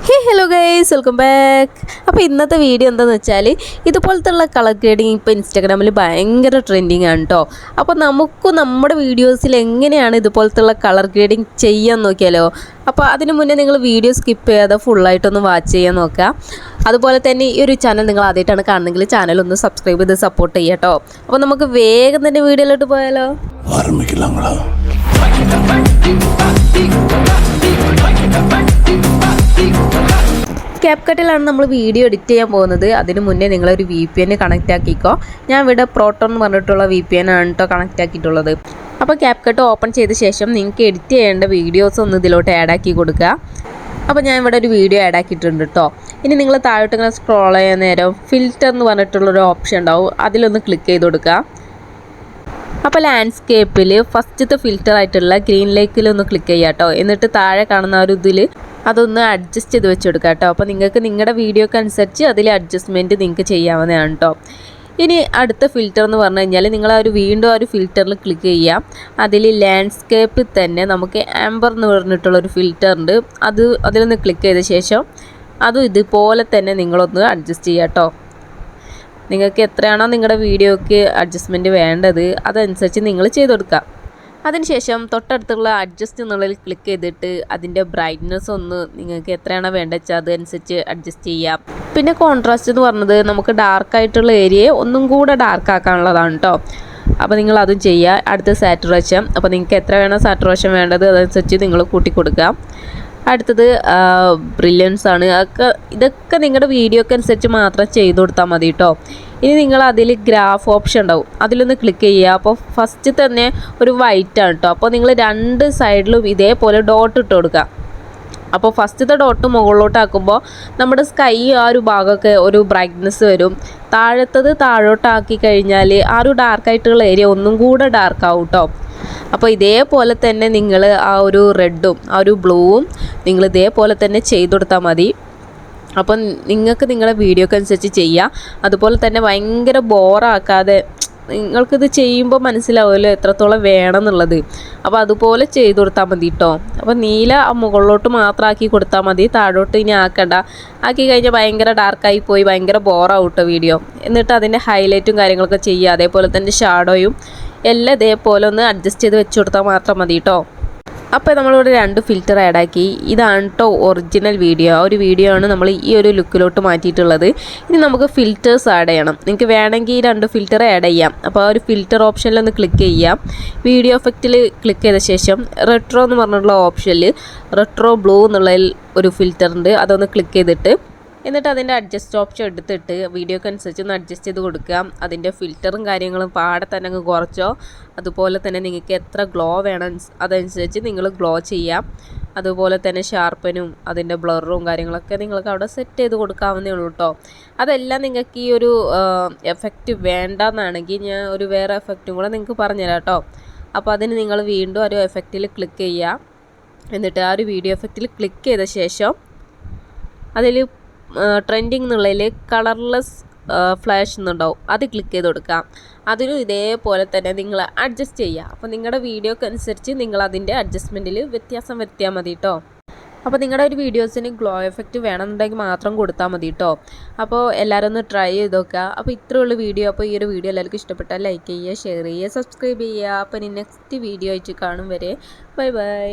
Hello guys, welcome back. അപ്പോൾ ഇന്നത്തെ video എന്താണെന്ന് വെച്ചാൽ ഇതുപോലത്തുള്ള കളർ ഗ്രേഡിങ് ഇപ്പോൾ ഇൻസ്റ്റാഗ്രാമിൽ ഭയങ്കര ട്രെൻഡിങ് ആണ് കേട്ടോ. അപ്പോൾ നമുക്ക് നമ്മുടെ വീഡിയോസിൽ എങ്ങനെയാണ് ഇതുപോലത്തുള്ള കളർ ഗ്രേഡിങ് ചെയ്യാൻ നോക്കിയാലോ. അപ്പോൾ അതിന് മുന്നേ നിങ്ങൾ വീഡിയോ സ്കിപ്പ് ചെയ്യാതെ ഫുള്ളായിട്ടൊന്ന് വാച്ച് ചെയ്യാൻ നോക്കുക. അതുപോലെ തന്നെ ഈ ഒരു ചാനൽ നിങ്ങൾ ആദ്യമായിട്ടാണ് കാണുന്നതെങ്കിൽ ചാനൽ ഒന്ന് സബ്സ്ക്രൈബ് ചെയ്ത് സപ്പോർട്ട് ചെയ്യുക കേട്ടോ. അപ്പോൾ നമുക്ക് വേഗം തന്നെ വീഡിയോയിലോട്ട് പോയാലോ. ക്യാപ്കട്ടിലാണ് നമ്മൾ വീഡിയോ എഡിറ്റ് ചെയ്യാൻ പോകുന്നത്. അതിന് മുന്നേ നിങ്ങളൊരു VPN കണക്റ്റ് ആക്കിക്കോ. ഞാൻ ഇവിടെ പ്രോട്ടോൺ എന്ന് പറഞ്ഞിട്ടുള്ള VPN ആണ് കേട്ടോ കണക്റ്റ് ആക്കിയിട്ടുള്ളത്. അപ്പോൾ ക്യാപ്കട്ട് ഓപ്പൺ ചെയ്ത ശേഷം നിങ്ങൾക്ക് എഡിറ്റ് ചെയ്യേണ്ട വീഡിയോസ് ഒന്ന് ഇതിലോട്ട് ആഡ് ആക്കി കൊടുക്കുക. അപ്പോൾ ഞാൻ ഇവിടെ ഒരു വീഡിയോ ആഡ് ആക്കിയിട്ടുണ്ട് കേട്ടോ. ഇനി നിങ്ങൾ താഴോട്ട് ഇങ്ങനെ സ്ക്രോൾ ചെയ്യാൻ നേരം ഫിൽറ്റർ എന്ന് പറഞ്ഞിട്ടുള്ളൊരു ഓപ്ഷൻ ഉണ്ടാവും, അതിലൊന്ന് ക്ലിക്ക് ചെയ്ത് കൊടുക്കുക. അപ്പോൾ ലാൻഡ്സ്കേപ്പിൽ ഫസ്റ്റത്തെ ഫിൽറ്റർ ആയിട്ടുള്ള ഗ്രീൻ ലേക്കിലൊന്ന് ക്ലിക്ക് ചെയ്യുക കേട്ടോ. എന്നിട്ട് താഴെ കാണുന്ന ഒരു ഇതിൽ അതൊന്ന് അഡ്ജസ്റ്റ് ചെയ്ത് വെച്ച് കൊടുക്കുക കേട്ടോ. അപ്പോൾ നിങ്ങൾക്ക് നിങ്ങളുടെ വീഡിയോക്ക് അനുസരിച്ച് അതിൽ അഡ്ജസ്റ്റ്മെൻറ്റ് നിങ്ങൾക്ക് ചെയ്യാവുന്നതാണ് കേട്ടോ. ഇനി അടുത്ത ഫിൽറ്റർ എന്ന് പറഞ്ഞു കഴിഞ്ഞാൽ നിങ്ങൾ വീണ്ടും ഒരു ഫിൽറ്ററിൽ ക്ലിക്ക് ചെയ്യാം. അതിൽ ലാൻഡ്സ്കേപ്പിൽ തന്നെ നമുക്ക് ആംബർ എന്ന് പറഞ്ഞിട്ടുള്ളൊരു ഫിൽറ്റർ ഉണ്ട്. അതിലൊന്ന് ക്ലിക്ക് ചെയ്ത ശേഷം അതും ഇതുപോലെ തന്നെ നിങ്ങളൊന്ന് അഡ്ജസ്റ്റ് ചെയ്യുക കേട്ടോ. നിങ്ങൾക്ക് എത്രയാണോ നിങ്ങളുടെ വീഡിയോയ്ക്ക് അഡ്ജസ്റ്റ്മെൻറ്റ് വേണ്ടത് അതനുസരിച്ച് നിങ്ങൾ ചെയ്ത് കൊടുക്കുക. അതിനുശേഷം തൊട്ടടുത്തുള്ള അഡ്ജസ്റ്റ് എന്നുള്ളതിൽ ക്ലിക്ക് ചെയ്തിട്ട് അതിൻ്റെ ബ്രൈറ്റ്നസ് ഒന്ന് നിങ്ങൾക്ക് എത്രയാണോ വേണ്ടത് വെച്ചാൽ അതനുസരിച്ച് അഡ്ജസ്റ്റ് ചെയ്യാം. പിന്നെ കോൺട്രാസ്റ്റ് എന്ന് പറഞ്ഞത് നമുക്ക് ഡാർക്കായിട്ടുള്ള ഏരിയയെ ഒന്നും കൂടെ ഡാർക്ക് ആക്കാനുള്ളതാണ് കേട്ടോ. അപ്പോൾ നിങ്ങൾ അതും ചെയ്യുക. അടുത്ത സാറ്റുറേഷൻ, അപ്പോൾ നിങ്ങൾക്ക് എത്ര വേണോ സാറ്റുറേഷൻ വേണ്ടത് അതനുസരിച്ച് നിങ്ങൾ കൂട്ടി കൊടുക്കുക. അടുത്തത് ബ്രില്യൻസ് ആണ്. ഇതൊക്കെ നിങ്ങളുടെ വീഡിയോക്ക് അനുസരിച്ച് മാത്രം ചെയ്ത് കൊടുത്താൽ മതി കേട്ടോ. ഇനി നിങ്ങൾ അതിൽ ഗ്രാഫ് ഓപ്ഷൻ ഉണ്ടാവും, അതിലൊന്ന് ക്ലിക്ക് ചെയ്യുക. അപ്പോൾ ഫസ്റ്റ് തന്നെ ഒരു വൈറ്റ് ആണ് കേട്ടോ. അപ്പോൾ നിങ്ങൾ രണ്ട് സൈഡിലും ഇതേപോലെ ഡോട്ട് ഇട്ട് കൊടുക്കുക. അപ്പോൾ ഫസ്റ്റത്തെ ഡോട്ട് മുകളിലോട്ടാക്കുമ്പോൾ നമ്മുടെ സ്കൈ ആ ഒരു ഭാഗമൊക്കെ ഒരു ബ്രൈറ്റ്നസ് വരും. താഴത്തത് താഴോട്ടാക്കി കഴിഞ്ഞാൽ ആ ഒരു ഡാർക്കായിട്ടുള്ള ഏരിയ ഒന്നും കൂടെ ഡാർക്കാവും കേട്ടോ. അപ്പോൾ ഇതേപോലെ തന്നെ നിങ്ങൾ ആ ഒരു റെഡും ആ ഒരു ബ്ലൂവും നിങ്ങൾ ഇതേപോലെ തന്നെ ചെയ്ത് കൊടുത്താൽ മതി. അപ്പം നിങ്ങൾക്ക് നിങ്ങളുടെ വീഡിയോക്ക് അനുസരിച്ച് ചെയ്യാം. അതുപോലെ തന്നെ ഭയങ്കര ബോറാക്കാതെ നിങ്ങൾക്കിത് ചെയ്യുമ്പോൾ മനസ്സിലാവുമല്ലോ എത്രത്തോളം വേണം എന്നുള്ളത്. അപ്പോൾ അതുപോലെ ചെയ്ത് കൊടുത്താൽ മതി കേട്ടോ. അപ്പോൾ നീല മുകളിലോട്ട് മാത്രം ആക്കി കൊടുത്താൽ മതി, താഴോട്ട് ഇനി ആക്കണ്ട. ആക്കി കഴിഞ്ഞാൽ ഭയങ്കര ഡാർക്കായി പോയി ഭയങ്കര ബോറാവും കേട്ടോ വീഡിയോ. എന്നിട്ട് അതിൻ്റെ ഹൈലൈറ്റും കാര്യങ്ങളൊക്കെ ചെയ്യുക. അതേപോലെ തന്നെ ഷാഡോയും എല്ലാം ഇതേപോലെ ഒന്ന് അഡ്ജസ്റ്റ് ചെയ്ത് വെച്ച് കൊടുത്താൽ മാത്രം മതി കേട്ടോ. അപ്പോൾ നമ്മളിവിടെ രണ്ട് ഫിൽറ്റർ ആഡാക്കി. ഇതാണ് കേട്ടോ ഒറിജിനൽ വീഡിയോ. ആ ഒരു വീഡിയോ ആണ് നമ്മൾ ഈ ഒരു ലുക്കിലോട്ട് മാറ്റിയിട്ടുള്ളത്. ഇനി നമുക്ക് ഫിൽറ്റേഴ്സ് ആഡ് ചെയ്യണം. നിങ്ങൾക്ക് വേണമെങ്കിൽ ഈ രണ്ട് ഫിൽറ്റർ ആഡ് ചെയ്യാം. അപ്പോൾ ആ ഒരു ഫിൽറ്റർ ഓപ്ഷനിലൊന്ന് ക്ലിക്ക് ചെയ്യാം. വീഡിയോ എഫക്റ്റിൽ ക്ലിക്ക് ചെയ്ത ശേഷം റെട്രോ എന്ന് പറഞ്ഞിട്ടുള്ള ഓപ്ഷനിൽ റെട്രോ ബ്ലൂ എന്നുള്ളതിൽ ഒരു ഫിൽറ്റർ ഉണ്ട്, അതൊന്ന് ക്ലിക്ക് ചെയ്തിട്ട് എന്നിട്ട് അതിൻ്റെ അഡ്ജസ്റ്റ് ഓപ്ഷൻ എടുത്തിട്ട് വീഡിയോക്ക് അനുസരിച്ച് ഒന്ന് അഡ്ജസ്റ്റ് ചെയ്ത് കൊടുക്കുക. അതിൻ്റെ ഫിൽറ്ററും കാര്യങ്ങളും പാടെ തന്നെ അങ്ങ് കുറച്ചോ. അതുപോലെ തന്നെ നിങ്ങൾക്ക് എത്ര ഗ്ലോ വേണം അതനുസരിച്ച് നിങ്ങൾ ഗ്ലോ ചെയ്യാം. അതുപോലെ തന്നെ ഷാർപ്പനും അതിൻ്റെ ബ്ലറും കാര്യങ്ങളൊക്കെ നിങ്ങൾക്ക് അവിടെ സെറ്റ് ചെയ്ത് കൊടുക്കാവുന്നേ ഉള്ളൂ കേട്ടോ. അതെല്ലാം നിങ്ങൾക്ക് ഈ ഒരു എഫക്റ്റ് വേണ്ടെന്നാണെങ്കിൽ ഞാൻ ഒരു വേറെ എഫക്റ്റും കൂടെ നിങ്ങൾക്ക് പറഞ്ഞുതരാം കേട്ടോ. അപ്പോൾ അതിന് നിങ്ങൾ വീണ്ടും ഒരു എഫക്റ്റിൽ ക്ലിക്ക് ചെയ്യുക. എന്നിട്ട് ആ ഒരു വീഡിയോ എഫക്റ്റിൽ ക്ലിക്ക് ചെയ്ത ശേഷം അതിൽ ട്രെൻഡിങ് എന്നുള്ളതിൽ കളർലെസ് ഫ്ലാഷ് എന്നുണ്ടാവും, അത് ക്ലിക്ക് ചെയ്ത് കൊടുക്കാം. അതിലും ഇതേപോലെ തന്നെ നിങ്ങൾ അഡ്ജസ്റ്റ് ചെയ്യുക. അപ്പോൾ നിങ്ങളുടെ വീഡിയോക്ക് അനുസരിച്ച് നിങ്ങൾ അതിൻ്റെ അഡ്ജസ്റ്റ്മെൻറ്റിൽ വ്യത്യാസം വരുത്തിയാൽ മതി കേട്ടോ. അപ്പോൾ നിങ്ങളുടെ ഒരു വീഡിയോസിന് ഗ്ലോ എഫക്റ്റ് വേണമെന്നുണ്ടെങ്കിൽ മാത്രം കൊടുത്താൽ മതി കേട്ടോ. അപ്പോൾ എല്ലാവരും ഒന്ന് ട്രൈ ചെയ്ത് നോക്കുക. അപ്പോൾ ഇത്രയുള്ള വീഡിയോ. അപ്പോൾ ഈ ഒരു വീഡിയോ എല്ലാവർക്കും ഇഷ്ടപ്പെട്ടാൽ ലൈക്ക് ചെയ്യുക, ഷെയർ ചെയ്യുക, സബ്സ്ക്രൈബ് ചെയ്യുക. അപ്പോൾ ഇനി നെക്സ്റ്റ് വീഡിയോ ആയിട്ട് കാണും വരെ ബൈ ബൈ.